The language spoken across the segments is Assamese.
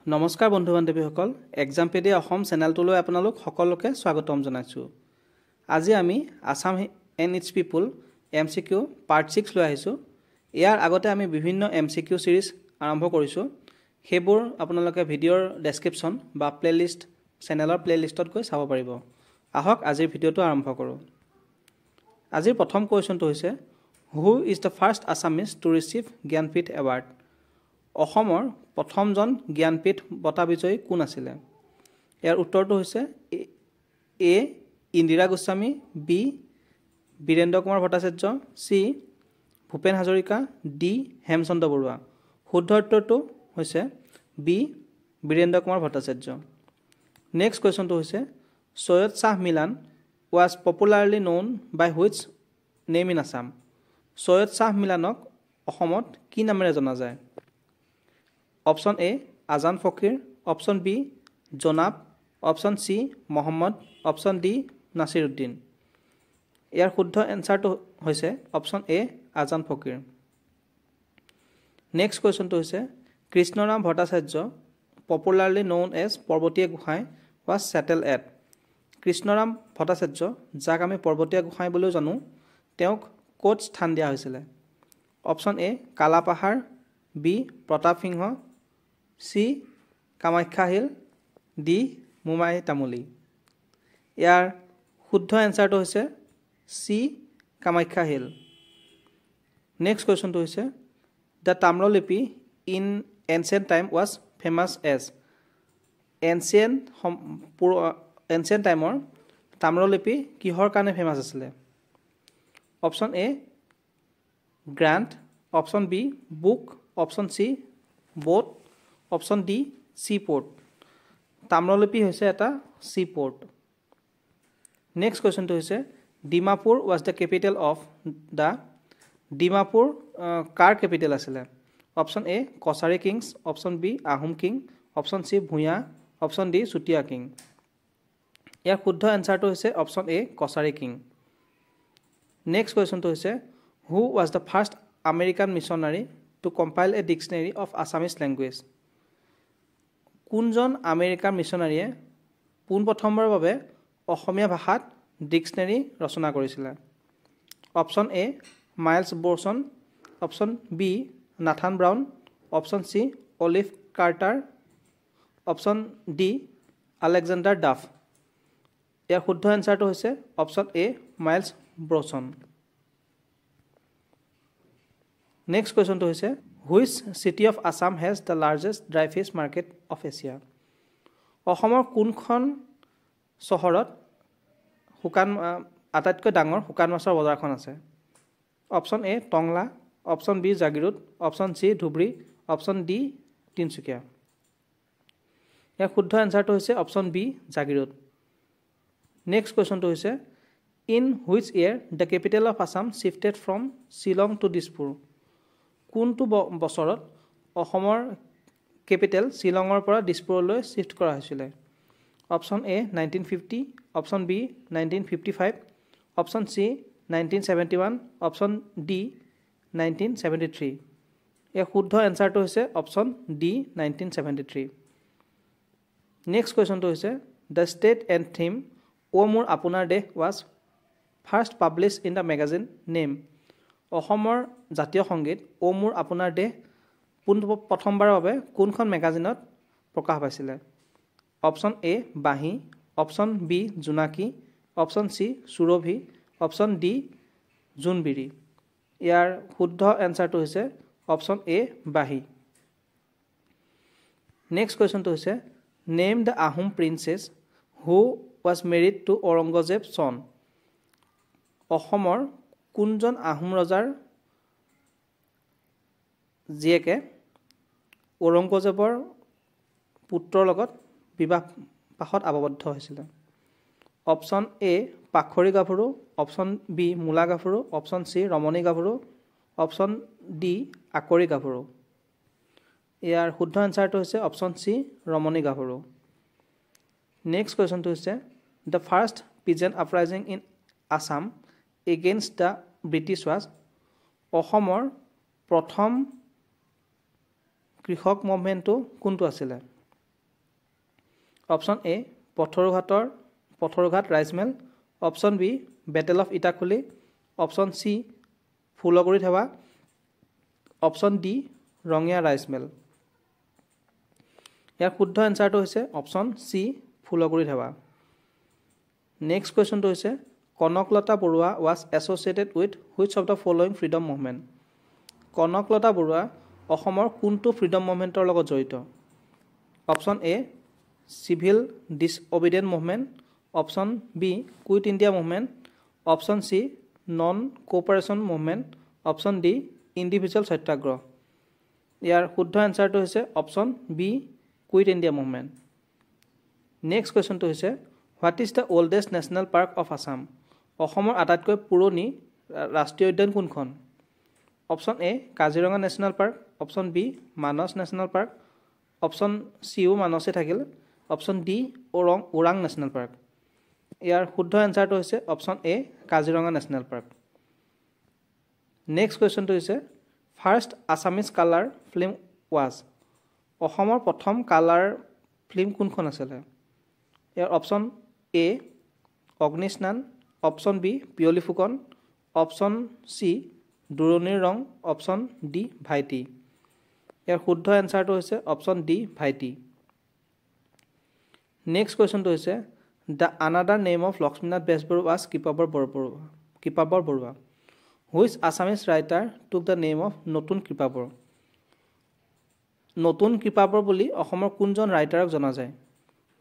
নমস্কাৰ বন্ধু বান্ধৱীসকল এক্সামপেডিয়া অসম চেনেলটোলৈ আপোনালোক সকলোকে স্বাগতম জনাইছোঁ। আজি আমি Assam and its people MCQ part 6 লৈ আহিছোঁ। ইয়াৰ আগতে আমি বিভিন্ন MCQ সিৰিজ আৰম্ভ কৰিছোঁ। সেইবোৰ আপোনালোকে ভিডিঅ'ৰ ডেছক্ৰিপশ্যন বা প্লেলিষ্ট চেনেলৰ প্লেলিষ্টত গৈ চাব পাৰিব। আহক আজিৰ ভিডিঅ'টো আৰম্ভ কৰোঁ। আজিৰ প্ৰথম কুৱেশ্যনটো হৈছে who is the first Assamese to receive Jnanpith award. অসমৰ প্ৰথমজন জ্ঞানপীঠ বঁটা বিজয়ী কোন আছিলে? ইয়াৰ উত্তৰটো হৈছে A Indira Goswami, B Birendra Kumar Bhattacharya, C Bhupen Hazarika, D Hemchandra Barua. শুদ্ধ উত্তৰটো হৈছে বি বীৰেন্দ্ৰ কুমাৰ ভট্টাচাৰ্য। নেক্সট কুৱেশ্যনটো হৈছে Syed Shah Milan was popularly known by which name in Assam. সৈয়দ শ্বাহ মিলানক অসমত কি নামেৰে জনা যায়? Option A Azan Fakir, option B Janab, option C Mohammad, option D Nasiruddin. ইয়াৰ শুদ্ধ এনচাৰটো হৈছে option A Azan Fakir. Next কুৱেশ্যনটো হৈছে Krishnaram Bhattacharya popularly known as Parbatiya Gohain was settled at. Krishnaram Bhattacharya যাক আমি পৰ্বতীয়া গোহাঁই বুলিও জানো, তেওঁক ক'ত স্থান দিয়া হৈছিলে? Option A Kalapahar, B Pratap Singha, C Kamakhya hill, D Momai Tamuli. ইয়াৰ শুদ্ধ এনচাৰটো হৈছে চি কামাখ্যা হিল। নেক্সট কুৱেশ্যনটো হৈছে the Tamralipi in ancient time was famous as. Ancient টাইমৰ তাম্ৰলিপি কিহৰ কাৰণে ফেমাছ আছিলে? Option A grant, option B book, option C boat, option D sea port. তাম্ৰলিপি হৈছে এটা চি প'ৰ্ট। নেক্সট কুৱেশ্যনটো হৈছে Dimapur was the capital of the. Dimapur car capital আছিলে? Option A Kachari kings, option B Ahom king, option C Bhuyan, option D Chutia king. ইয়াৰ শুদ্ধ এনচাৰটো হৈছে option A Kachari king. Next কুৱেশ্যনটো হৈছে who was the first American missionary to compile a dictionary of Assamese language. কোনজন আমেৰিকাৰ মিছনাৰীয়ে পোনপ্ৰথমবাৰৰ বাবে অসমীয়া ভাষাত ডিক্সনেৰী ৰচনা কৰিছিলে? Option A Miles Bronson, option B Nathan Brown, option C Olive Carter, option D Alexander Duff. ইয়াৰ শুদ্ধ এনচাৰটো হৈছে option A Miles Bronson. Next কুৱেশ্যনটো হৈছে which city of Assam has the largest dry fish market of Asia. অসমৰ কোনখন চহৰত আটাইতকৈ ডাঙৰ শুকান মাছৰ বজাৰখন আছে? Option A Tangla, option B Jagiroad, option C Dhubri, option D Tinsukia. ইয়াৰ শুদ্ধ এনচাৰটো হৈছে অপশ্যন বি জাগিৰোড। নেক্সট কুৱেশ্যনটো হৈছে in which year the capital of Assam shifted from Shillong to Dispur. কোনটো বছৰত অসমৰ কেপিটেল শ্বিলঙৰ পৰা দিছপুৰলৈ শ্বিফ্ট কৰা হৈছিলে? Option A 1950, option B 1955, option C 1971, option D 1973। ইয়াৰ শুদ্ধ এনচাৰটো হৈছে অপশ্যন ডি 1973। নেক্সট কুৱেশ্যনটো হৈছে the state anthem O' Mur Apunar Desh was first publish in the magazine name. অসমৰ জাতীয় সংগীত অ' মোৰ আপোনাৰ দেশ প্ৰথমবাৰৰ বাবে কোনখন মেগাজিনত প্ৰকাশ পাইছিলে? অপশ্যন এ বাঁহী, অপশ্যন বি জোনাকী, অপশ্যন চি সুৰভি, অপশ্যন ডি জোনবিৰি। ইয়াৰ শুদ্ধ এনচাৰটো হৈছে অপশ্যন এ বাঁহী। নেক্সট কুৱেশ্যনটো হৈছে name the Ahom princess who was married to Aurangzeb son. অসমৰ কোনজন আহোম ৰজাৰ জীয়েকে ঔৰংগজেবৰ পুত্ৰৰ লগত বিবাহ পাশত আবদ্ধ হৈছিলে? অপশ্যন এ পাখৰি গাভৰু, অপশ্যন বি মূলা গাভৰু, অপশ্যন চি ৰমণী গাভৰু, অপশ্যন ডি আকৰি গাভৰু। ইয়াৰ শুদ্ধ এনচাৰটো হৈছে অপশ্যন চি ৰমণী গাভৰু। নেক্সট কুৱেশ্যনটো হৈছে the first peasant uprising in Assam against the British was. অসমৰ প্ৰথম কৃষক মুভমেণ্টটো কোনটো আছিলে? Option A Patharughat rice mill, option B battle of Itakhuli, option C Phulaguri Dhawa, option D Rangia rice mill. ইয়াৰ শুদ্ধ এনচাৰটো হৈছে option C Phulaguri Dhawa. Next কুৱেশ্যনটো হৈছে Kanaklata Barua was associated with which of the following freedom movement. Kanaklata Barua অসমৰ কোনটো ফ্ৰীডম মুভমেণ্টৰ লগত জড়িত? Option A civil disobedient movement, option B quit India movement, option C non cooperation movement, option D individual Satyagraha. ইয়াৰ শুদ্ধ এনচাৰটো হৈছে option B quit India movement. Next কুৱেশ্যনটো হৈছে what is the oldest national park of Assam. অসমৰ আটাইতকৈ পুৰণি ৰাষ্ট্ৰীয় উদ্যান কোনখন? Option A Kaziranga national park, option B Manas national park, option চিও মানসে থাকিল, option D Orang national park. ইয়াৰ শুদ্ধ এনচাৰটো হৈছে option A Kaziranga national park. Next কুৱেশ্যনটো হৈছে first Assamese colour film was. অসমৰ প্ৰথম কালাৰ ফিল্ম কোনখন আছিলে? ইয়াৰ option A Agnisnan, option B Piyoli Phukan, option C Duronir Rong, option D Bhaiti. ইয়াৰ শুদ্ধ এনচাৰটো হৈছে অপশ্যন ডি ভাইটি। নেক্সট কুৱেশ্যনটো হৈছে the another name of Lakshminath Bezbaroa was Kripabar Barua. Which Assamese writer took the name of Natun Kripabar. নতুন কৃপাবৰ বুলি অসমৰ কোনজন ৰাইটাৰক জনা যায়?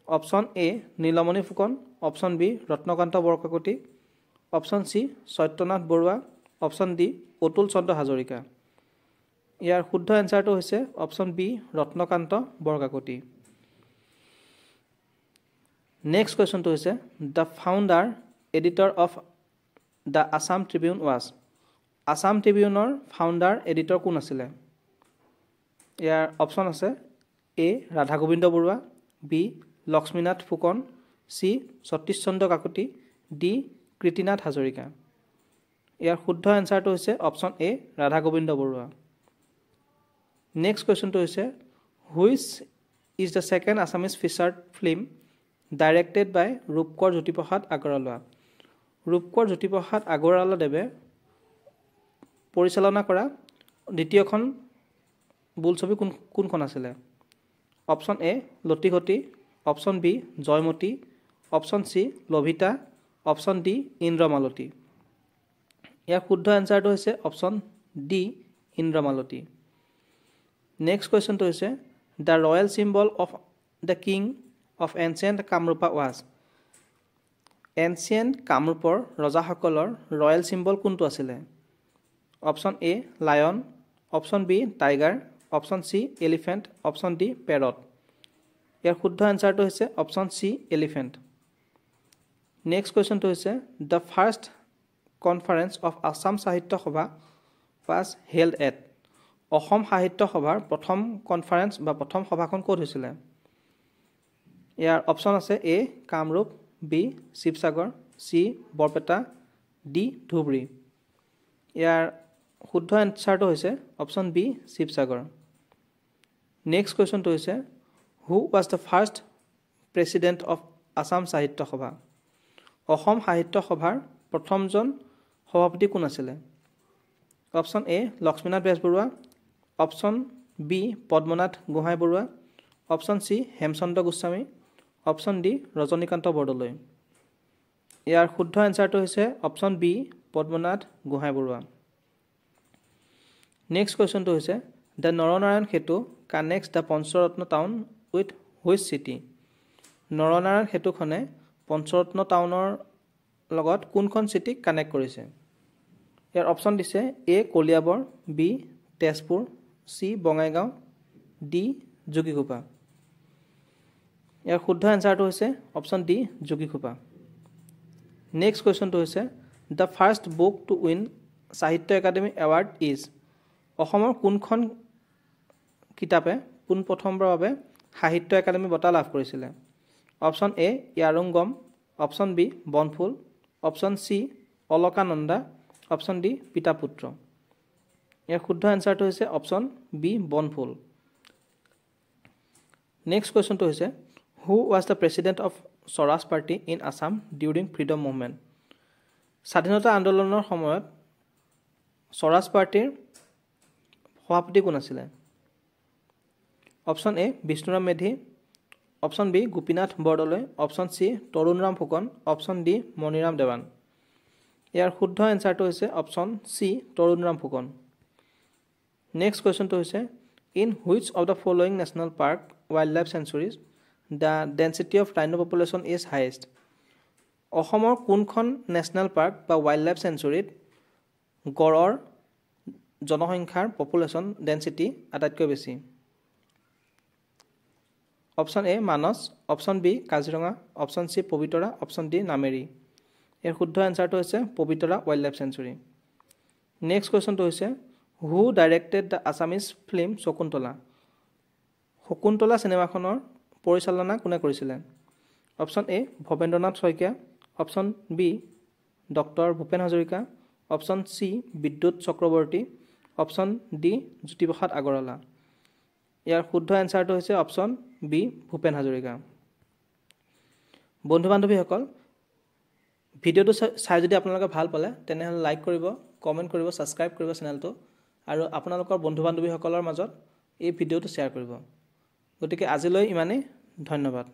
Option A Nilmani Phukan, option B Ratnakanta Borkakoti, option C Satyanath Barua, option D Atul Chandra Hazarika. ইয়াৰ শুদ্ধ এনচাৰটো হৈছে option B Ratnakanta Borkakoti. Next কুৱেশ্যনটো হৈছে the founder editor of the Assam Tribune was. Assam ট্ৰিবিউনৰ ফাউণ্ডাৰ এডিটৰ কোন আছিলে? ইয়াৰ অপশ্যন আছে A Radha Gobinda Barua, B Lakshminath Phukan, C Satish Chandra Kakati, D Kritinath Hazarika. ইয়াৰ শুদ্ধ এনচাৰটো হৈছে option A Radha Gobinda Barua. Next কুৱেশ্যনটো হৈছে which is the second Assamese featured film directed by Rupkonwar Jyotiprasad Agarwala. Rupkonwar Jyotiprasad আগৰৱালাদেৱে পৰিচালনা কৰা দ্বিতীয়খন বোলছবি কোনখন আছিলে? Option A Lotighoti, option B Joymoti, option C Lovita, option D Indramalati. ইয়াৰ শুদ্ধ এনচাৰটো হৈছে অপশ্যন ডি ইন্দ্ৰমালতী। নেক্সট কুৱেশ্যনটো হৈছে the royal symbol of the king of ancient Kamarupa was. Ancient কামৰূপৰ ৰজাসকলৰ ৰয়েল চিম্বল কোনটো আছিলে? Option A lion, option B tiger, option C elephant, option D parrot. ইয়াৰ শুদ্ধ এনচাৰটো হৈছে অপশ্যন চি এলিফেণ্ট। নেক্সট কুৱেশ্যনটো হৈছে the first conference of Assam Sahitya Sabha was held at. Assam Sahitya সভাৰ প্ৰথম কনফাৰেন্স বা প্ৰথম সভাখন ক'ত হৈছিলে? ইয়াৰ অপশ্যন আছে A Kamrup, B Sivasagar, C Barpeta, D Dhubri. ইয়াৰ শুদ্ধ এনচাৰটো হৈছে অপশ্যন বি শিৱসাগৰ। নেক্সট কুৱেশ্যনটো হৈছে who was the first president of Assam Sahitya Sabha. Asam Sahitya সভাৰ প্ৰথমজন সভাপতি কোন আছিলে? Option A Lakshminath Bezbarua, option B Padmanath Gohain Barua, option C Hemchandra Goswami, option D Rajanikanta Bordoloi. ইয়াৰ শুদ্ধ এনচাৰটো হৈছে option B Padmanath Gohain Barua. Next কুৱেশ্যনটো হৈছে দ্য নৰনাৰায়ণ সেতু কানেক্টছ the Pancharatna town with which city. Naranarayan সেতুখনে পঞ্চৰত্ন টাউনৰ লগত কোনখন চিটিক কানেক্ট কৰিছে? ইয়াৰ অপশ্যন দিছে A Kaliabor, B Tezpur, C Bongaigaon, D Jogighopa. ইয়াৰ শুদ্ধ এনচাৰটো হৈছে অপশ্যন ডি যোগীঘোপা। নেক্সট কুৱেশ্যনটো হৈছে the first book to win Sahitya academy award is. অসমৰ কোনখন কিতাপে পোনপ্ৰথমবাৰৰ বাবে সাহিত্য একাডেমী বঁটা লাভ কৰিছিলে? Option A Iyarungam, option B Banaphool, option C Alakananda, option D Pita Putra. ইয়াৰ শুদ্ধ এনচাৰটো হৈছে অপশ্যন বি বনফুল। নেক্সট কুৱেশ্যনটো হৈছে who was the president of Swaraj party in Assam during freedom movement স্বাধীনতা আন্দোলনৰ সময়ত স্বৰাজ পাৰ্টিৰ সভাপতি কোন আছিলে option A Bishnuram Medhi option B Gopinath Bordoloi option C Tarunram Phukan option D Maniram Dewan ইয়াৰ শুদ্ধ এনচাৰটো হৈছে option C Tarunram Phukan next কুৱেশ্যনটো হৈছে in which of the following national park wild life sanctuaries the density of rhino population is highest অসমৰ কোনখন নেশ্যনেল পাৰ্ক বা ৱাইল্ড লাইফ চেঞ্চুৰীত গড়ৰ জনসংখ্যাৰ পপুলেশ্যন ডেঞ্চিটি আটাইতকৈ বেছি option A Manas option B Kaziranga option C Pobitora option D Nameri ইয়াৰ শুদ্ধ এনচাৰটো হৈছে Pobitora wild life sanctuary next কুৱেশ্যনটো হৈছে who directed the Assamese film Shakuntala চিনেমাখনৰ পৰিচালনা কোনে কৰিছিলে অপশ্যন এ Bhabendranath Saikia option B doctor Bhupen Hazarika option C Bidyut Chakraborty option D Jyotiprasad Agarwala ইয়াৰ শুদ্ধ এনচাৰটো হৈছে অপশ্যন বি ভূপেন হাজৰিকা বন্ধু বান্ধৱীসকল ভিডিঅ'টো চাই যদি আপোনালোকে ভাল পালে তেনেহ'লে লাইক কৰিব কমেণ্ট কৰিব ছাবস্ক্ৰাইব কৰিব চেনেলটো আৰু আপোনালোকৰ বন্ধু বান্ধৱীসকলৰ মাজত এই ভিডিঅ'টো শ্বেয়াৰ কৰিব গতিকে আজিলৈ ইমানেই ধন্যবাদ